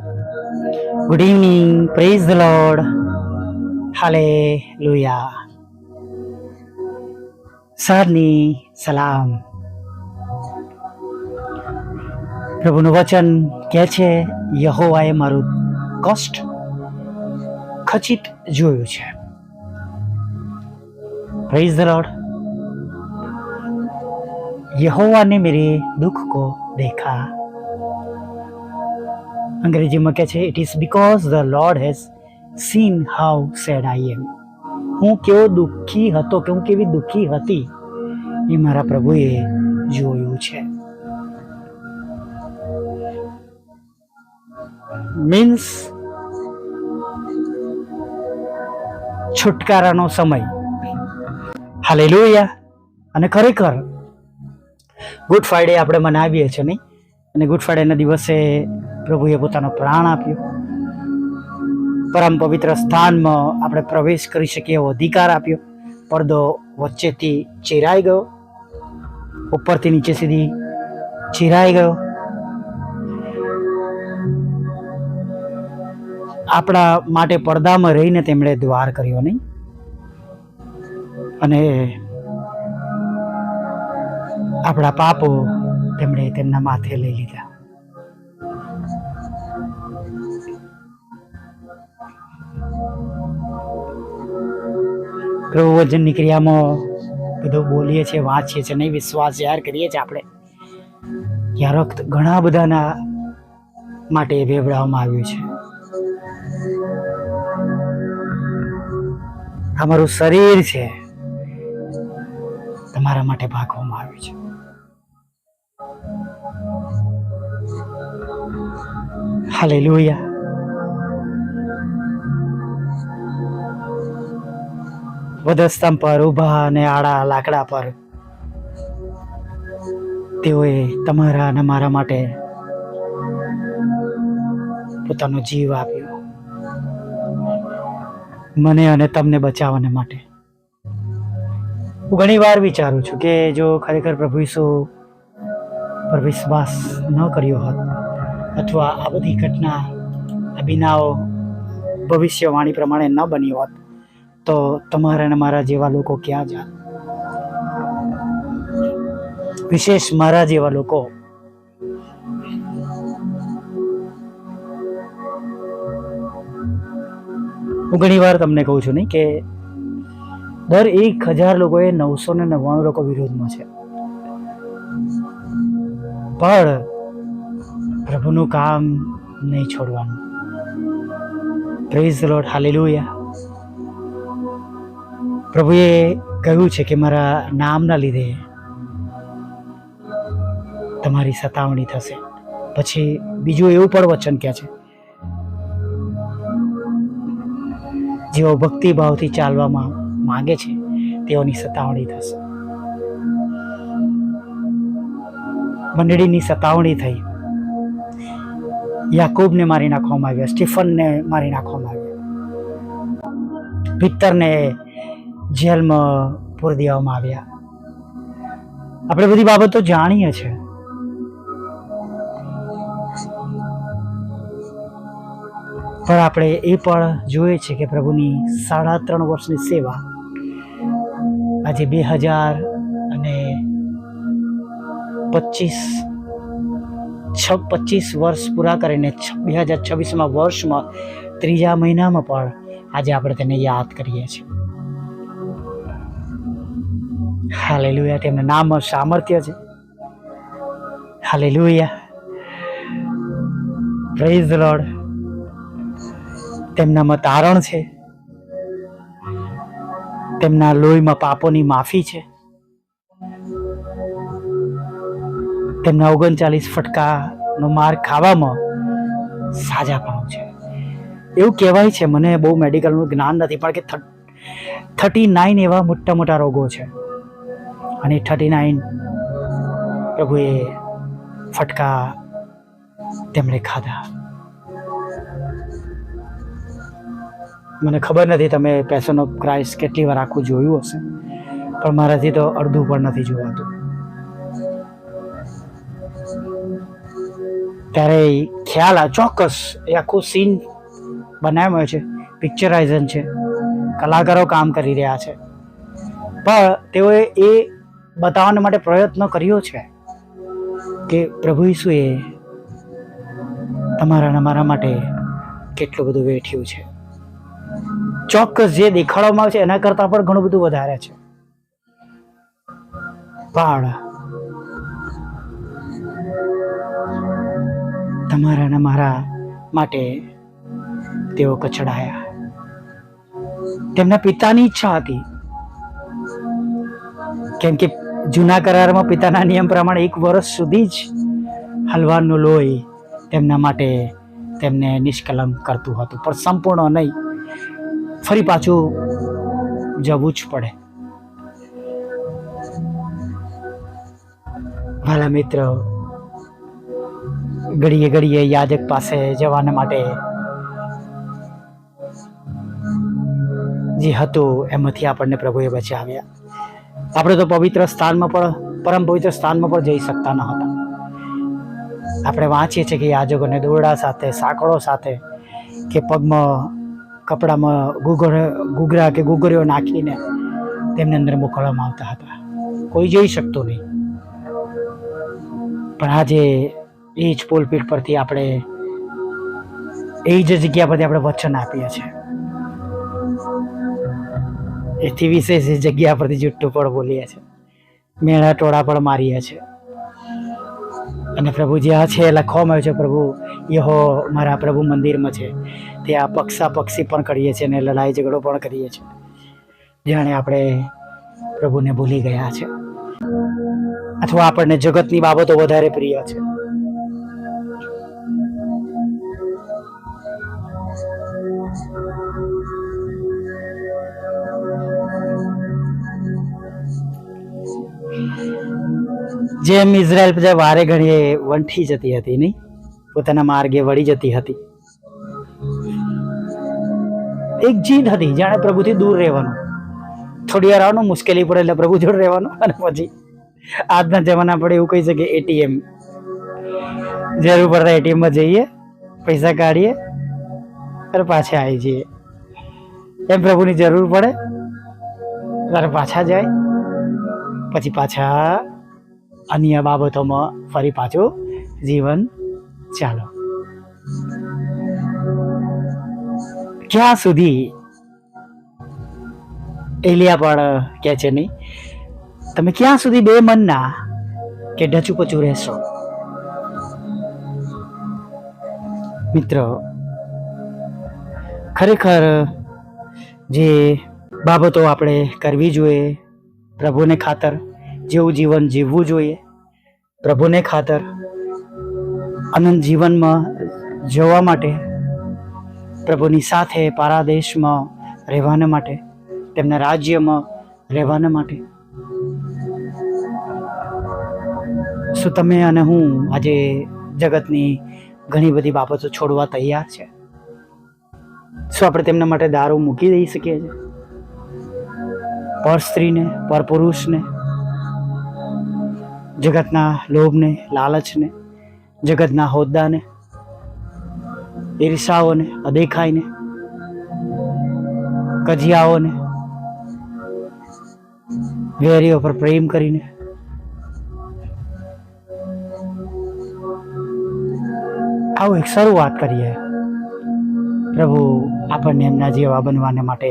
Good evening. Praise the Lord. Hallelujah. સારની સલામ. પ્રભુનું વચન કહે છે, યહોવાએ મારું કષ્ટ ખચિત જોયું છે. Praise the લॉर्ड. यहोवा ने मेरे दुख को देखा. અંગ્રેજીમાં કહે છે, it is because the lord has seen how sad I am. હું કેવો દુઃખી હતો, કે હું કેવી દુઃખી હતી, એ મારા પ્રભુએ જોયું છે. મીન્સ છુટકારાનો સમય. હાલેલુયા. અને ખરેખર ગુડ ફ્રાઈડે આપણે મનાવીએ છીએ નહીં, અને ગુડ ફ્રાઈડેના દિવસે પ્રભુએ પોતાનો પ્રાણ આપ્યો. પરમ પવિત્ર સ્થાનમાં આપણે પ્રવેશ કરી શકીએ એવો અધિકાર આપ્યો. પડદો વચ્ચેથી ચીરાઈ ગયો, ઉપરથી નીચે સુધી ચીરાઈ ગયો. આપણા માટે પડદામાં રહીને તેમણે દ્વાર કર્યો નહીં, અને આપણા પાપો તેમણે તેમના માથે લઈ લીધા. પ્રભુ વચનની ક્રિયામાં બધું બોલીએ છીએ, વાંચીએ છીએ, નહીં વિશ્વાસ જાહેર કરીએ છીએ આપણે કે આ રક્ત ઘણા બધાના માટે વેવડાવવામાં આવ્યું છે. અમારું શરીર છે, તમારા માટે ભાગવામાં આવ્યું છે. હાલેલુયા. વધસ્તંભ પર ઊભા અને આડા લાકડા પર તેઓએ તમારા અને મારા માટે પોતાનો જીવ આપ્યો, મને અને તમને બચાવવાને માટે. હું ઘણી વાર વિચારું છું કે જો ખરેખર પ્રભુ ઈસુ પર વિશ્વાસ ન કર્યો હોત, અથવા આ બધી ઘટના, આ બનાવો ભવિષ્યવાણી પ્રમાણે ન બની હોત, તો તમારા અને મારા જેવા લોકો ક્યાં જાત? વિશેષ મારા જેવા લોકો. હું ઘણી વાર તમને કહું છું નહીં કે દર 1000 લોકોએ 999 લોકો વિરોધમાં છે, પણ પ્રભુનું કામ નહીં છોડવાનું. Praise the lord. હાલેલુયા. પ્રભુએ કહ્યું છે કે મારા નામના લીધે તમારી સતાવણી થશે. પછી બીજું એવું પણ વચન કહે છે, જેઓ ભક્તિભાવથી ચાલવામાં માંગે છે તેઓની સતાવણી થશે. મંડળીની સતાવણી થઈ. યાકૂબને મારી નાખવામાં આવ્યા, સ્ટીફનને મારી નાખવામાં આવ્યા, પિત્તરને જેલમાં પૂરી દેવામાં આવ્યા. આપણે બધી બાબતો જાણીએ છીએ. પણ આપણે એ પણ જોઈએ છે કે પ્રભુની 3.5 વર્ષની સેવા આજે 2025 વર્ષ પૂરા કરીને 2026માં વર્ષમાં 3જા મહિનામાં પણ આજે આપણે તેને યાદ કરીએ છીએ. હાલેલુયા. તેમના નામમાં સામર્થ્ય છે. હાલેલુયા. Praise the lord. તેમનામાં તારણ છે, તેમના લોહીમાં પાપોની માફી છે, તેમના 39 ફટકાનો માર ખાવામાં સાજાપણું છે. એવું કહેવાય છે, મને બહુ મેડિકલનું જ્ઞાન નથી, પણ કે 39 એવા મોટા મોટા રોગો છે, અને 39 પ્રભુએ ફટકા તેમણે ખાધા. મને ખબર નથી તમે પેશન ઓફ ક્રાઇસ્ટ કેટલી વાર આખું જોયું હશે, પણ મારાથી તો અડધું પણ નથી જોવાતું. ત્યારે ખ્યાલ આ ચોક્કસ એ આખું સીન બનાવ્યો છે, પિક્ચરાઇઝન છે, કલાકારો કામ કરી રહ્યા છે, પણ તેઓએ એ બતાવવા માટે પ્રયત્ન કર્યો છે કે પ્રભુ ઈસુએ તમારા અને મારા માટે કેટલું બધું વેઠ્યું છે. ચોક્કસ જે દેખાડવામાં આવે છે એના કરતાં પણ ઘણું બધું વધારે છે, પણ તમારા અને મારા માટે તેઓ કચડાયા. તેમના પિતાની ઈચ્છા હતી, કેમ કે જૂના કરારમાં પિતાના નિયમ પ્રમાણે 1 વર્ષ સુધી જ હલવાનું લોહી તેમના માટે તેમને નિષ્કલંક કરતું હતું, પણ સંપૂર્ણ નહીં, ફરી પાછું જવું જ પડે. વાલા મિત્ર, ઘડીએ ઘડીએ યાજક પાસે જવાના માટે જે હતું એમાંથી આપણને પ્રભુએ બચાવ્યા. આપણે તો પવિત્ર સ્થાનમાં પણ, પરમ પવિત્ર સ્થાનમાં પણ જઈ શકતા ન હતા. આપણે વાંચીએ છીએ કે યાજકોને દોરડા સાથે, સાંકળો સાથે, કે પગમાં કપડામાં ઘૂઘરા કે ઘૂઘરીઓ નાખીને તેમને અંદર મોકલવામાં આવતા હતા. કોઈ જઈ શકતું નહીં. પણ આજે એ જ પોલપીઠ પરથી આપણે એ જ જગ્યા પરથી આપણે વચન આપીએ છીએ. એથી વિશેષ એ જગ્યા પરથી જુઠ્ઠું પણ બોલીએ છીએ, મેળા ટોળા પણ મારીએ છીએ. અને પ્રભુ જ્યાં છે લખવામાં આવ્યું છે, પ્રભુ યહો મારા પ્રભુ મંદિરમાં છે, ત્યાં પક્ષી પણ કરીએ છીએ અને લડાઈ ઝઘડો પણ કરીએ છીએ, જાણે આપણે પ્રભુને ભૂલી ગયા છે, અથવા આપણને જગતની બાબતો વધારે પ્રિય છે. જેમ ઇઝરાયલ પ્રજા વારે ઘડીએ વંઠી જતી હતી, નહીં, પોતાના માર્ગે વળી જતી હતી. એક જીદ હતી, જાણે પ્રભુથી દૂર રહેવાનું, થોડી વાર આવવાનું, મુશ્કેલી પડે એટલે પ્રભુ જોડે રહેવાનું, અને પછી આજના જમાના પડે એવું કહી શકે એટીએમ, જરૂર પડતા એટીએમમાં જઈએ, પૈસા કાઢીએ અને પાછા આવી જઈએ. એમ પ્રભુની જરૂર પડે ત્યારે પાછા જાય, પછી પાછા અન્ય બાબતોમાં ફરી પાછું જીવન ચાલો. ક્યાં સુધી એલિયા પણ કહે છે, નહીં, તમે ક્યાં સુધી બે મનના કે ઢચુપચું રહેશો? મિત્રો, ખરેખર જે બાબતો આપણે કરવી જોઈએ, પ્રભુને ખાતર જેવું જીવન જીવવું જોઈએ, પ્રભુને ખાતર અનંત જીવનમાં જવા માટે, પ્રભુની સાથે પારાદેશમાં રહેવાના માટે, તેમના રાજ્યમાં રહેવાના માટે, શું તમે અને હું આજે જગતની ઘણી બધી બાબતો છોડવા તૈયાર છે? શું આપણે તેમના માટે દારૂ મૂકી દઈ શકીએ છીએ? પર સ્ત્રીને, પર પુરુષને, જગતના લોભને, લાલચને, જગતના હોદ્દાને, ઈર્ષાઓને, અદેખાઈને, કજિયાઓને, વેરીઓ પર પ્રેમ કરીને, આવું એક શરૂઆત કરીએ. પ્રભુ આપણને એમના જેવા બનવાને માટે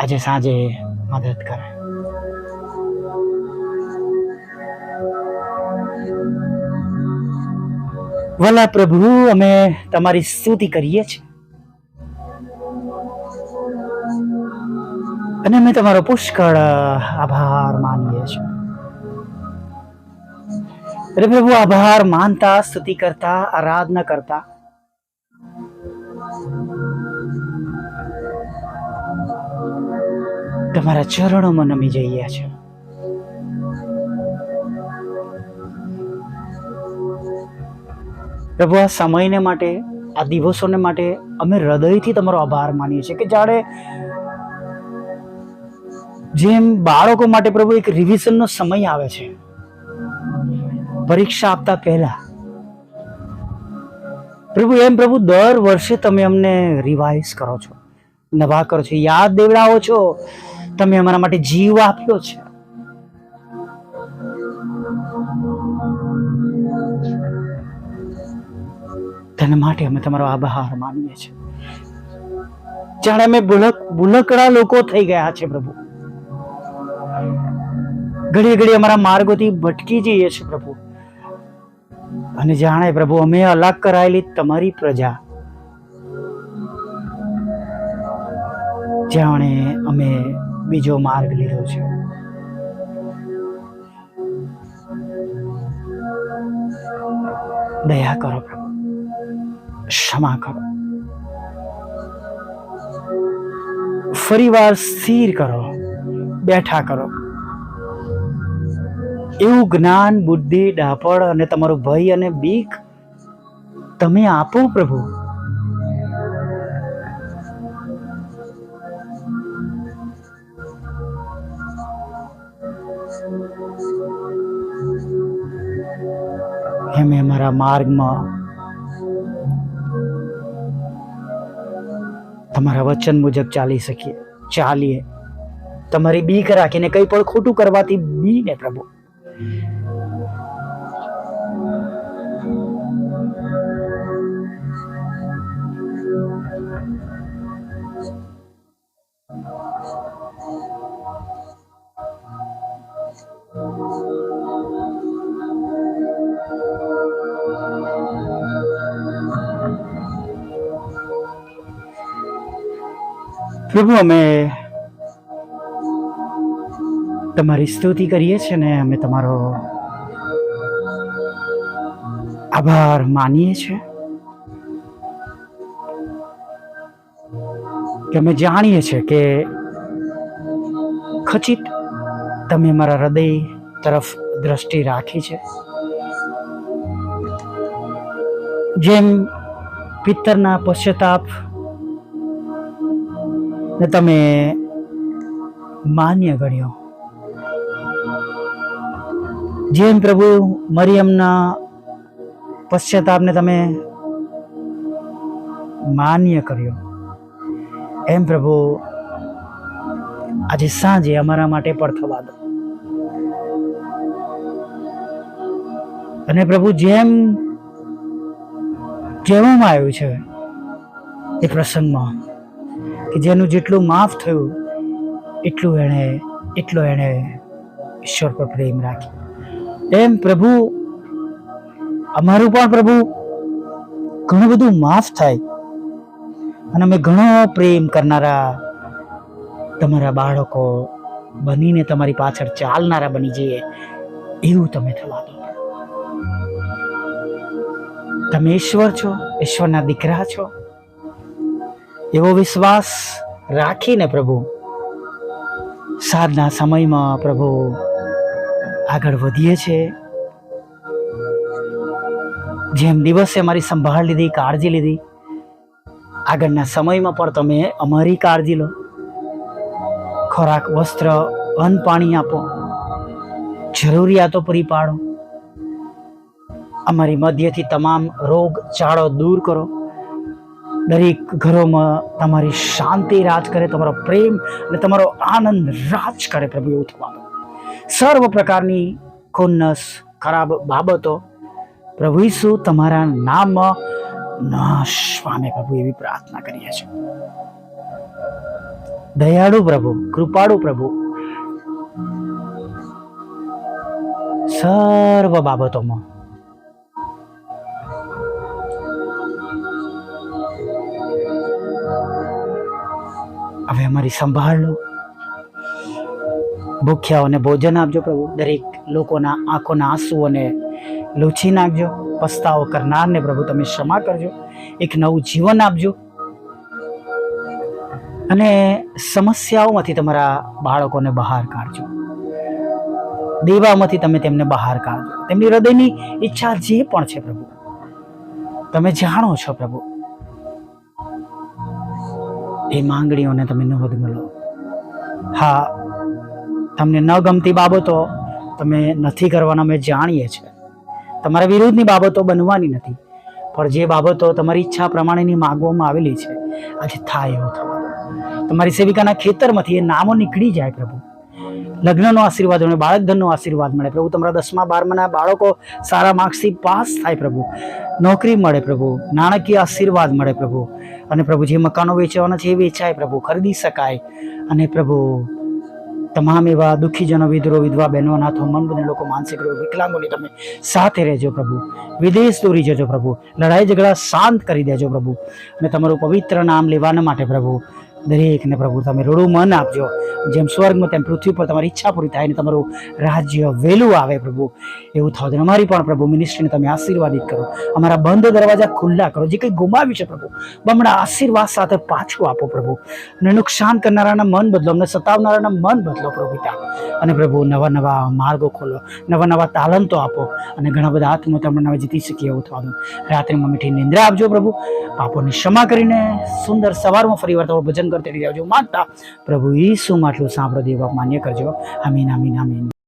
આજે સાંજે મદદ કરે. ભલા પ્રભુ, અમે તમારી સ્તુતિ કરીએ છીએ અને અમે તમારો પુષ્કળ આભાર માનીએ છીએ. અરે પ્રભુ, આભાર માનતા, સ્તુતિ કરતા, આરાધના કરતા તમારા ચરણોમાં નમી જઈએ છીએ. પ્રભુ, આ સમયને માટે, આ દિવસોને માટે અમે હૃદયથી તમારો આભાર માનીએ છીએ, કે જાણે જેમ બાળકો માટે પ્રભુ એક રિવિઝનનો સમય આવે છે, પરીક્ષા આપતા પહેલા પ્રભુ એમ પ્રભુ દર વર્ષે તમે અમને રિવાઇઝ કરો છો, નવા કરો છો, યાદ દેવડાવો છો. તમે અમારા માટે જીવ આપ્યો છે. તેના માટે અમે તમારો આભાર માનીએ છીએ. જાણે અમે ભૂલકડા લોકો થઈ ગયા છે પ્રભુ. ઘડી ઘડી અમારા માર્ગોથી ભટકી જઈએ છીએ પ્રભુ. અને જાણે પ્રભુ અમે અલગ કરાયેલી તમારી પ્રજા, જાણે અમે બીજો માર્ગ લીધો છે. દયા કરો પ્રભુ, ક્ષમા કરો. ફરીવાર સ્થિર કરો, બેઠા કરો. એવું જ્ઞાન, બુદ્ધિ, ડાપણ અને તમારું ભય અને બીક તમે આપો પ્રભુ. અમે અમારા માર્ગમાં તમારા વચન મુજબ ચાલીએ. તમારી બીક રાખીને કંઈ પણ ખોટું કરવાથી બીને પ્રભુ. પ્રભુ અમે તમારી સ્તુતિ કરીએ છીએ ને અમે તમારો આભાર માનીએ છીએ કે અમે જાણીએ છીએ કે ખચિત તમે મારા હૃદય તરફ દ્રષ્ટિ રાખી છે. જેમ પિત્તરના પશ્ચાતાપ ને તમે માન્ય ગણ્યો, જેમ પ્રભુ મરિયમના પશ્ચાતાપને તમે માન્ય કર્યો, એમ પ્રભુ આજે સાંજે અમારા માટે પણ થવા દો. અને પ્રભુ જેમ કહેવામાં આવ્યું છે એ પ્રસંગમાં કે જેનું જેટલું માફ થયું એટલો એણે ઈશ્વર પર પ્રેમ રાખ્યો. એમ પ્રભુ અમારું પણ પ્રભુ ઘણું બધું માફ થાય અને અમે ઘણો પ્રેમ કરનારા તમારા બાળકો બનીને તમારી પાછળ ચાલનારા બની જઈએ એવું તમે થવા દો. તમે ઈશ્વર છો, ઈશ્વરના દીકરા છો એવો વિશ્વાસ રાખીને પ્રભુ સાંજના સમયમાં પ્રભુ આગળ વધીએ છીએ. જેમ દિવસે અમારી સંભાળ લીધી, કાળજી લીધી, આગળના સમયમાં પણ તમે અમારી કાળજી લો. ખોરાક, વસ્ત્ર, અન્ન, પાણી આપો, જરૂરિયાતો પૂરી પાડો. અમારી મધ્યથી તમામ રોગ ચાળો દૂર કરો. દરેક ઘરોમાં તમારી શાંતિ રાજ કરે, તમારો પ્રેમ અને તમારો આનંદ રાજ કરે પ્રભુ એવું થવા દો. સર્વ પ્રકારની ખુન્નસ, ખરાબ બાબતો પ્રભુ ઈસુ તમારા નામમાં નાશ પામે પ્રભુ એવી પ્રાર્થના કરીએ છીએ. દયાળુ પ્રભુ, કૃપાળુ પ્રભુ, સર્વ બાબતોમાં હવે અમારી સંભાળ લો. ભૂખ્યાઓને ભોજન આપજો પ્રભુ. દરેક લોકોના આંખોના આંસુઓને લૂછી નાખજો. પસ્તાવો કરનારને પ્રભુ તમે ક્ષમા કરજો. એક નવું જીવન આપજો અને સમસ્યાઓમાંથી તમારા બાળકોને બહાર કાઢજો. દેવામાંથી તમે તેમને બહાર કાઢજો. તેમની હૃદયની ઈચ્છા જે પણ છે પ્રભુ તમે જાણો છો પ્રભુ. એ માંગણીઓને તમે નોંધ લો. હા, તમને ન ગમતી બાબતો તમે નથી કરવાના અમે જાણીએ છીએ. તમારા વિરુદ્ધની બાબતો બનવાની નથી. પણ જે બાબતો તમારી ઈચ્છા પ્રમાણેની માગવામાં આવેલી છે આજે થાય એવું થવાનું. તમારી સેવિકાના ખેતરમાંથી એ નામો નીકળી જાય પ્રભુ. લગ્નનો આશીર્વાદ મળે, બાળક ધનનો આશીર્વાદ મળે પ્રભુ. તમારા 10મા 12માના બાળકો સારા માર્ક્સથી પાસ થાય પ્રભુ. નોકરી મળે પ્રભુ. નાણાકીય આશીર્વાદ મળે પ્રભુ. અને પ્રભુ જે મકાનો વેચવાના છે એ વેચાય પ્રભુ, ખરીદી શકાય. અને પ્રભુ તમામ એવા દુઃખીજનો, વિધરો, વિધવા બહેનો, અનાથો, મનબંધ લોકો, માનસિક રોગ, વિકલાંગોની તમે સાથે રહેજો પ્રભુ. વિદેશ દોરી જજો પ્રભુ. લડાઈ ઝઘડા શાંત કરી દેજો પ્રભુ. અને તમારું પવિત્ર નામ લેવાના માટે પ્રભુ દરેકને પ્રભુ તમે રૂડું મન આપજો. જેમ સ્વર્ગમાં તેમ પૃથ્વી પર તમારી ઈચ્છા પૂરી થાય ને તમારું રાજ્ય વહેલું આવે પ્રભુ, એવું થાવ. અમારી પણ પ્રભુ મિનિસ્ટ્રીને તમે આશીર્વાદિત કરો. અમારા બંધ દરવાજા ખુલ્લા કરો. જે કંઈ ગુમાવ્યું છે પ્રભુ, બમણા આશીર્વાદ સાથે પાછું આપો પ્રભુ. અને નુકસાન કરનારાના મન બદલો, અમને સતાવનારાના મન બદલો પ્રભુ પિતા. અને પ્રભુ નવા નવા માર્ગો ખોલો, નવા નવા તાલંતો આપો. અને ઘણા બધા આત્મા તમને નવા જીતી શકીએ એવું થવાનું. રાત્રિમાં મીઠી નિંદ્રા આપજો પ્રભુ. પાપોની ક્ષમા કરીને સુંદર સવારમાં ફરી વાર તમારું ભજન કરતી રહી આવજો. માનતા પ્રભુ ઈસુ માટલું સાંભળો, દેવ માન્ય કરજો. આમીન, આમીન, આમીન.